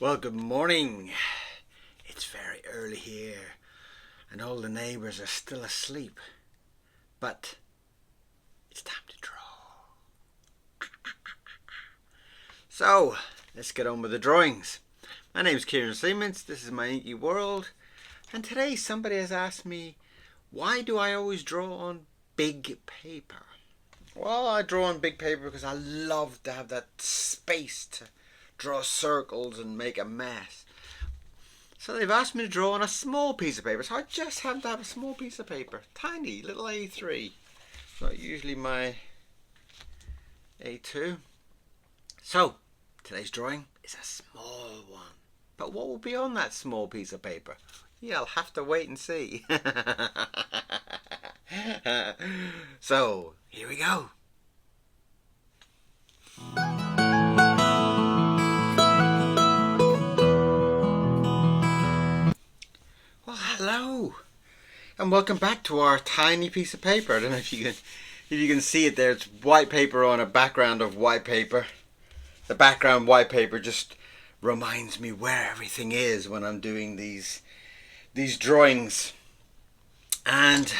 Well, good morning. It's very early here and all the neighbours are still asleep. But it's time to draw. So, let's get on with the drawings. My name's Kieran Siemens, this is my Inky World, and today somebody has asked me, why do I always draw on big paper? Well, I draw on big paper because I love to have that space to draw circles and make a mess. So they've asked me to draw on a small piece of paper, so I just have to have a small piece of paper. Tiny, little A3. Not usually my A2. So, today's drawing is a small one. But what will be on that small piece of paper? Yeah, I'll have to wait and see. So, here we go. Well, hello, and welcome back to our tiny piece of paper. I don't know if you can see it there. It's white paper on a background of white paper. The background white paper just reminds me where everything is when I'm doing these drawings. And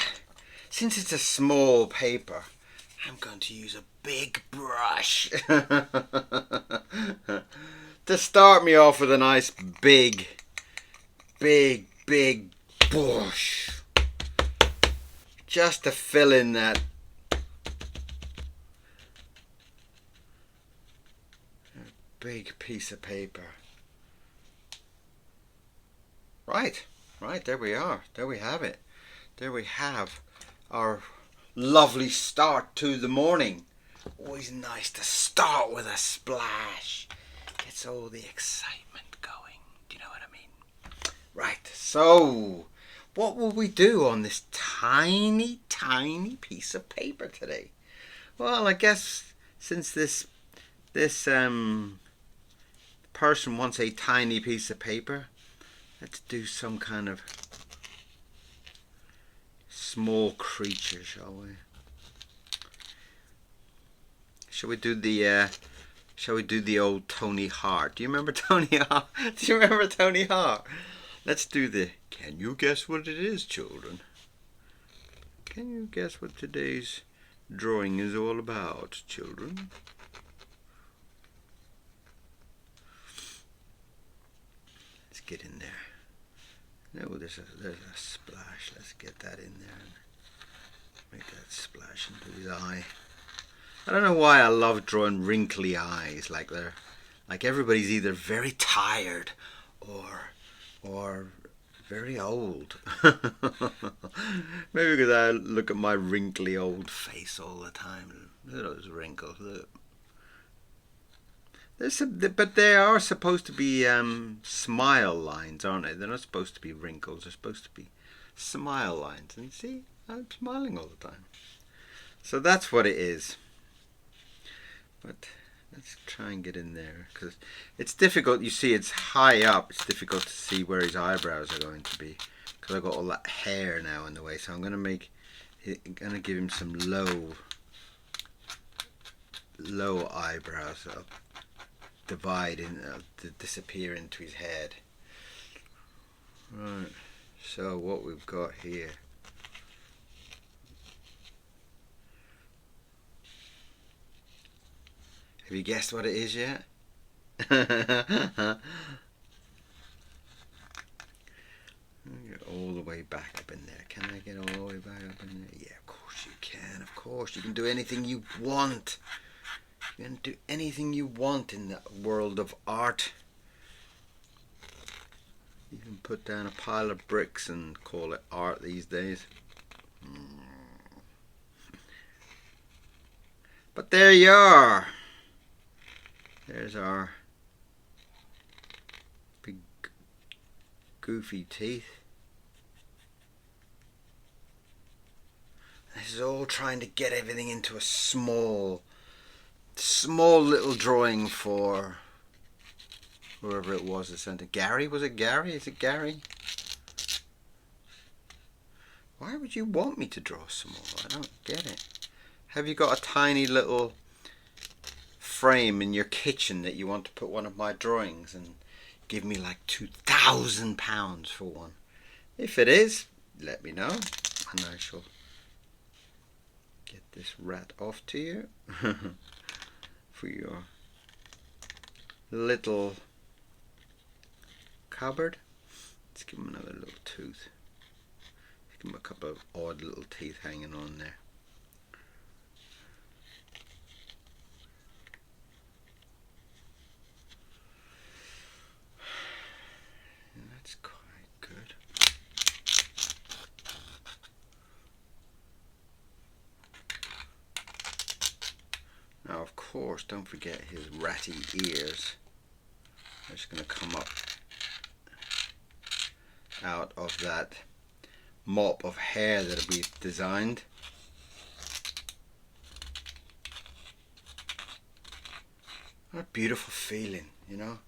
since it's a small paper, I'm going to use a big brush to start me off with a nice big bush, just to fill in that big piece of paper. Right, there we are. There we have it. There we have our lovely start to the morning. Always nice to start with a splash. Gets all the excitement going. Do you know what I mean? Right, so what will we do on this tiny piece of paper today? Well, I guess since this person wants a tiny piece of paper, let's do some kind of small creature, shall we? Shall we do the old Tony Hart? Do you remember Tony Hart? Do you remember Tony Hart? Let's do the, can you guess what it is, children? Can you guess what today's drawing is all about, children? Let's get in there. No, there's a splash. Let's get that in there and make that splash into his eye. I don't know why I love drawing wrinkly eyes, like everybody's either very tired or very old. Maybe because I look at my wrinkly old face all the time. Look at those wrinkles. Look. But they are supposed to be smile lines, aren't they? They're not supposed to be wrinkles. They're supposed to be smile lines. And see, I'm smiling all the time. So that's what it is. But let's try and get in there, because it's difficult. You see, it's high up. It's difficult to see where his eyebrows are going to be, because I've got all that hair now in the way. So I'm going to give him some low eyebrows. I'll divide to disappear into his head. Right. So what we've got here. Have you guessed what it is yet? Get all the way back up in there. Can I get all the way back up in there? Yeah, of course you can. Of course you can do anything you want. You can do anything you want in the world of art. You can put down a pile of bricks and call it art these days. But there you are. There's our big goofy teeth. This is all trying to get everything into a small little drawing for whoever it was that sent it. Gary? Was it Gary? Is it Gary? Why would you want me to draw small? I don't get it. Have you got a tiny little frame in your kitchen that you want to put one of my drawings, and give me like £2,000 for one. If it is, let me know, and I shall get this rat off to you for your little cupboard. Let's give him another little tooth. Give him a couple of odd little teeth hanging on there. And that's quite good. Now, of course, don't forget his ratty ears. They're just going to come up out of that mop of hair that we designed. What a beautiful feeling, you know?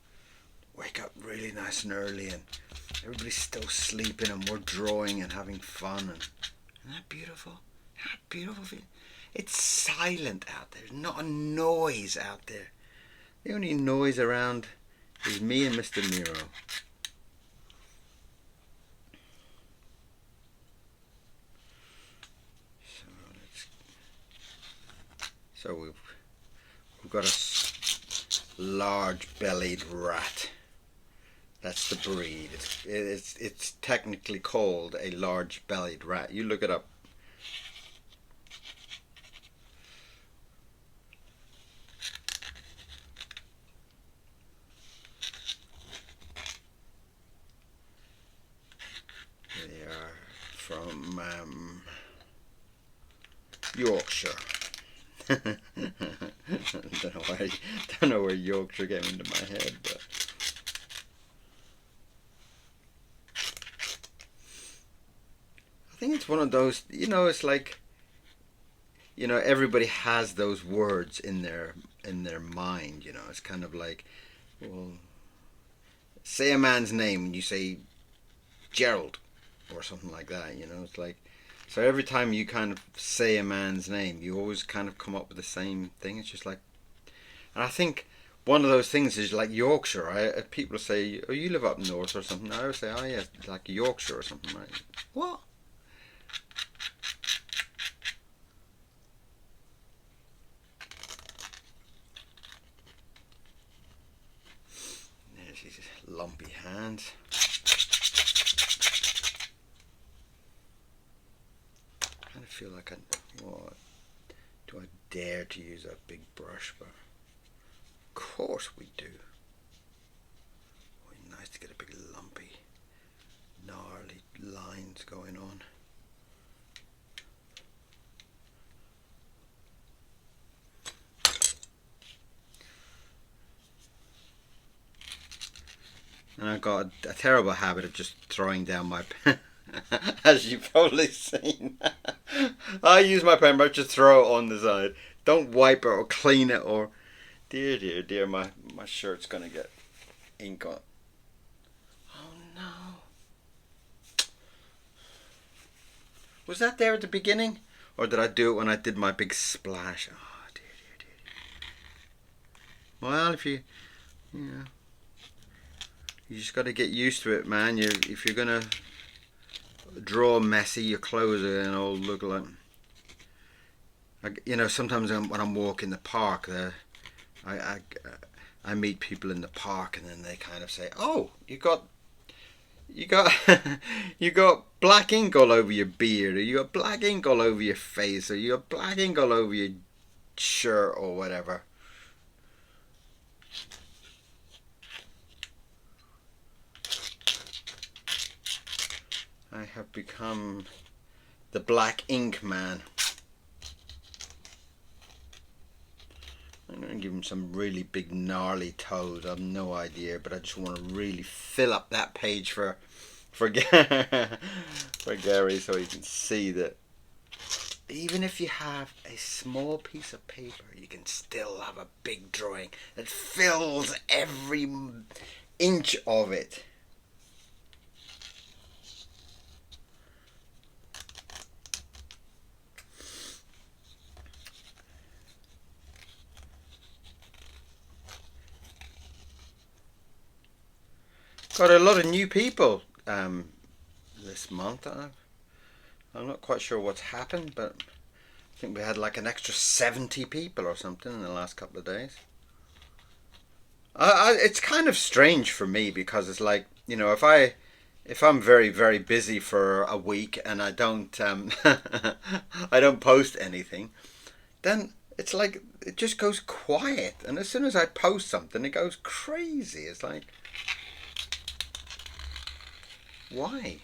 Wake up really nice and early and everybody's still sleeping and we're drawing and having fun. And isn't that beautiful? Isn't that beautiful feeling? It's silent out there. There's not a noise out there. The only noise around is me and Mr. Miro. So we've got a large-bellied rat. That's the breed. It's technically called a large-bellied rat. You look it up. They are from Yorkshire. don't know where Yorkshire came into my head, but I think it's one of those, you know, it's like, you know, everybody has those words in their mind, you know. It's kind of like, well, say a man's name and you say Gerald or something like that, you know. It's like, so every time you kind of say a man's name, you always kind of come up with the same thing. It's just like, and I think one of those things is like Yorkshire. People say, oh, you live up north or something. I always say, oh yeah, like Yorkshire or something, right? What? There's his lumpy hands. I kind of feel like what? Do I dare to use that big brush? But of course we do. Oh, nice to get a big lumpy, gnarly lines going on. And I've got a terrible habit of just throwing down my pen, as you've probably seen. I use my pen brush to throw it on the side. Don't wipe it or clean it or... Dear, dear, dear, my shirt's going to get ink on. Oh no. Was that there at the beginning? Or did I do it when I did my big splash? Oh dear, dear, dear. Well, if you know... You just got to get used to it, man. If you're gonna draw messy, your clothes are gonna all look like. You know, sometimes when I'm walking the park, I meet people in the park, and then they kind of say, "Oh, you got you got black ink all over your beard, or you got black ink all over your face, or you got black ink all over your shirt, or whatever." I have become the black ink man. I'm going to give him some really big gnarly toes. I have no idea, but I just want to really fill up that page for Gary, so he can see that even if you have a small piece of paper, you can still have a big drawing that fills every inch of it. Got a lot of new people this month. I'm not quite sure what's happened, but I think we had like an extra 70 people or something in the last couple of days. It's kind of strange for me because it's like, if I'm very very busy for a week and I don't I don't post anything, then it's like it just goes quiet, and as soon as I post something, it goes crazy. It's like, why?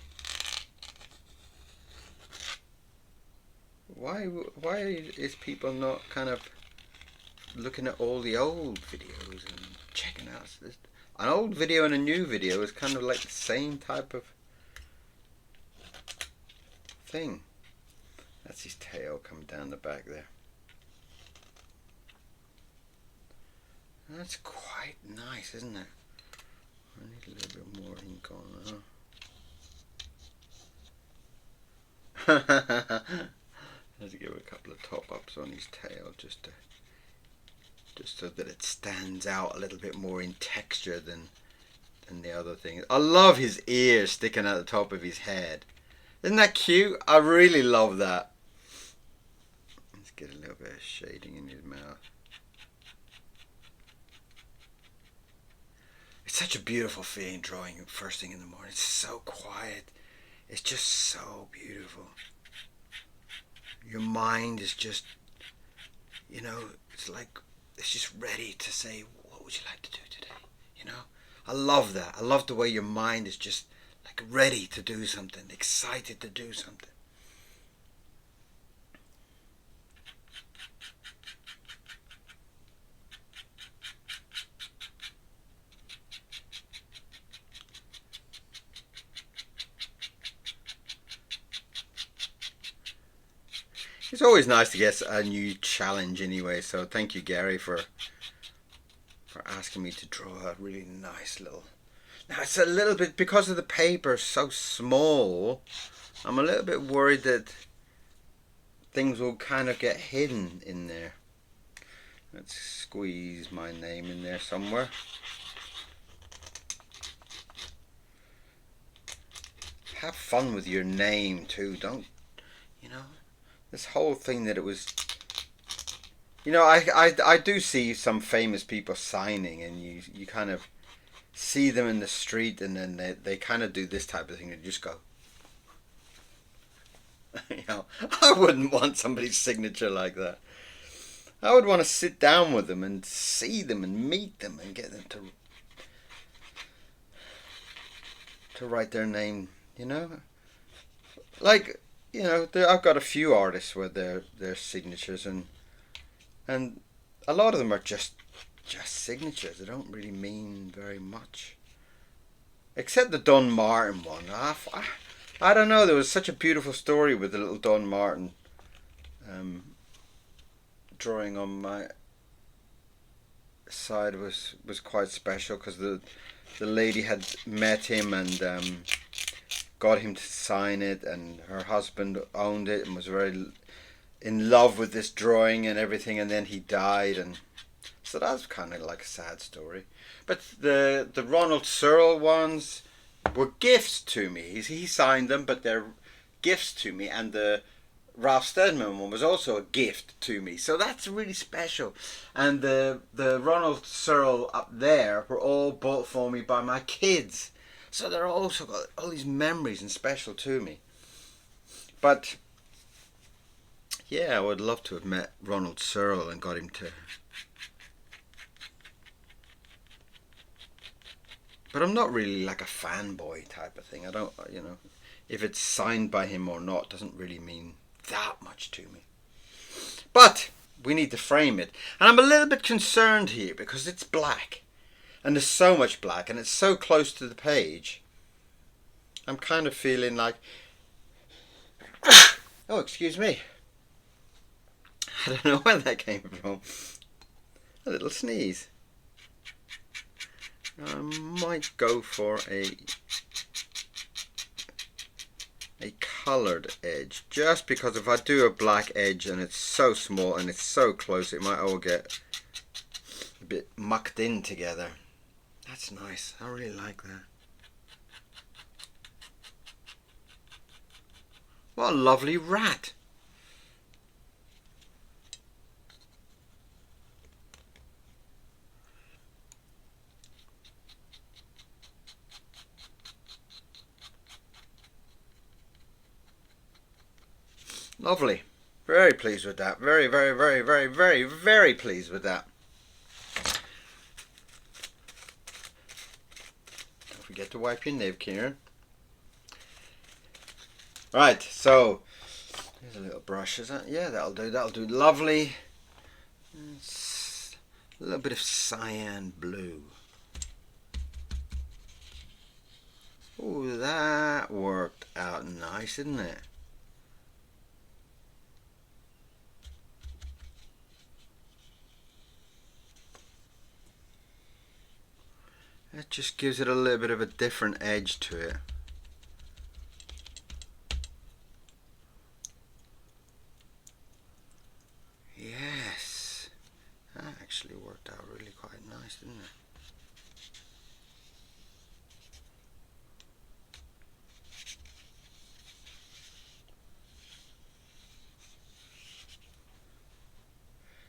Why? Why is people not kind of looking at all the old videos and checking out an old video and a new video is kind of like the same type of thing. That's his tail coming down the back there. That's quite nice, isn't it? I need a little bit more ink on that. Let's give a couple of top ups on his tail just so that it stands out a little bit more in texture than the other thing. I love his ears sticking out the top of his head. Isn't that cute? I really love that. Let's get a little bit of shading in his mouth. It's such a beautiful feeling drawing first thing in the morning. It's so quiet. It's just so beautiful. Your mind is just, it's like it's just ready to say, what would you like to do today? I love that. I love the way your mind is just like ready to do something, excited to do something. It's always nice to get a new challenge anyway, so thank you, Gary, for asking me to draw a really nice little... Now, it's a little bit, because of the paper so small, I'm a little bit worried that things will kind of get hidden in there. Let's squeeze my name in there somewhere. Have fun with your name too, don't, this whole thing that it was... I do see some famous people signing, and you kind of see them in the street, and then they kind of do this type of thing. They just go, I wouldn't want somebody's signature like that. I would want to sit down with them and see them and meet them and get them to write their name. Like, I've got a few artists with their signatures, and a lot of them are just signatures. They don't really mean very much. Except the Don Martin one. I don't know. There was such a beautiful story with the little Don Martin drawing on my side was quite special, because the lady had met him and got him to sign it, and her husband owned it and was very in love with this drawing and everything, and then he died, and so that's kind of like a sad story. But the Ronald Searle ones were gifts to me. He signed them, but they're gifts to me, and the Ralph Steadman one was also a gift to me, so that's really special. And the Ronald Searle up there were all bought for me by my kids, so they're also got all these memories and special to me. But yeah, I would love to have met Ronald Searle and got him to... But I'm not really like a fanboy type of thing. I don't, if it's signed by him or not doesn't really mean that much to me. But we need to frame it. And I'm a little bit concerned here because it's black. And there's so much black and it's so close to the page. I'm kind of feeling like... Oh, excuse me. I don't know where that came from. A little sneeze. I might go for a coloured edge, just because if I do a black edge and it's so small and it's so close, it might all get a bit mucked in together. That's nice. I really like that. What a lovely rat. Lovely. Very pleased with that. Very, very, very, very, very, very pleased with that. Don't forget to wipe your nib, Kieran. Right, so here's a little brush, is that? Yeah, that'll do. That'll do. Lovely. It's a little bit of cyan blue. Oh, that worked out nice, didn't it? It just gives it a little bit of a different edge to it. Yes, that actually worked out really quite nice, didn't it?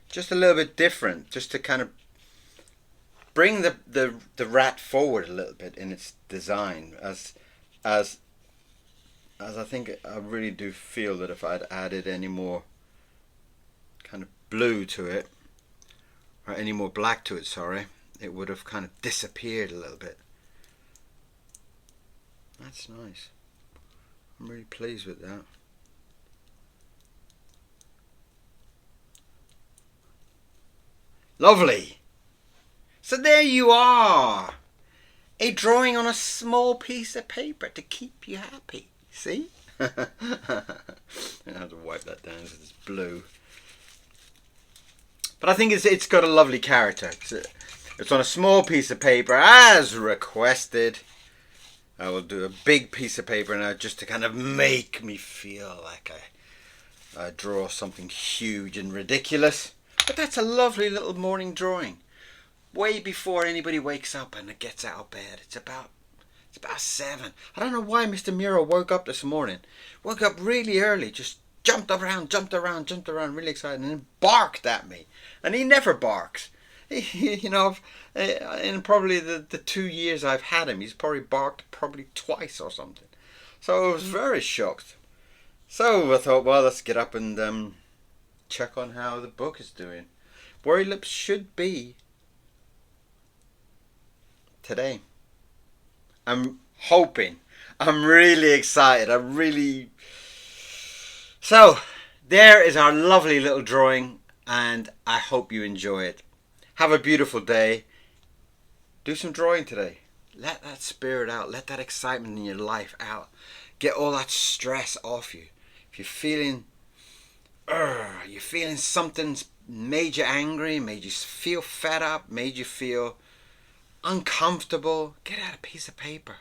Just a little bit different, just to kind of bring the rat forward a little bit in its design, as I think I really do feel that if I'd added any more kind of blue to it, or any more black to it, sorry, it would have kind of disappeared a little bit. That's nice. I'm really pleased with that. Lovely. So there you are. A drawing on a small piece of paper to keep you happy. See? I have to wipe that down because it's blue. But I think it's got a lovely character. It's on a small piece of paper as requested. I will do a big piece of paper now just to kind of make me feel like I draw something huge and ridiculous. But that's a lovely little morning drawing. Way before anybody wakes up and gets out of bed. It's about 7. I don't know why Mr. Muro woke up this morning. Woke up really early, just jumped around, really excited, and then barked at me. And he never barks. You know, in probably the 2 years I've had him, he's probably barked twice or something. So I was very shocked. So I thought, well, let's get up and check on how the book is doing. Worry Lips should be today. I'm hoping. I'm really excited. So, there is our lovely little drawing, and I hope you enjoy it. Have a beautiful day. Do some drawing today. Let that spirit out. Let that excitement in your life out. Get all that stress off you. If you're feeling something's made you angry, made you feel fed up, made you feel uncomfortable, get out a piece of paper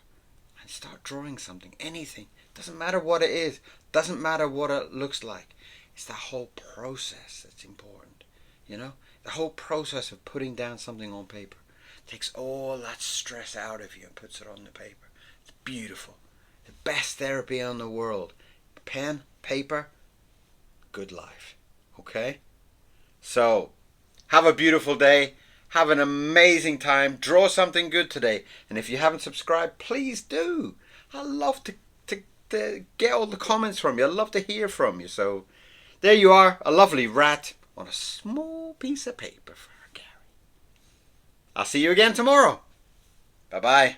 and start drawing something. Anything. Doesn't matter what it is. Doesn't matter what it looks like. It's the whole process that's important. You know? The whole process of putting down something on paper takes all that stress out of you and puts it on the paper. It's beautiful. The best therapy in the world. Pen, paper, good life. Okay? So, have a beautiful day. Have an amazing time. Draw something good today. And if you haven't subscribed, please do. I love to get all the comments from you. I love to hear from you. So, there you are. A lovely rat on a small piece of paper for Gary. I'll see you again tomorrow. Bye-bye.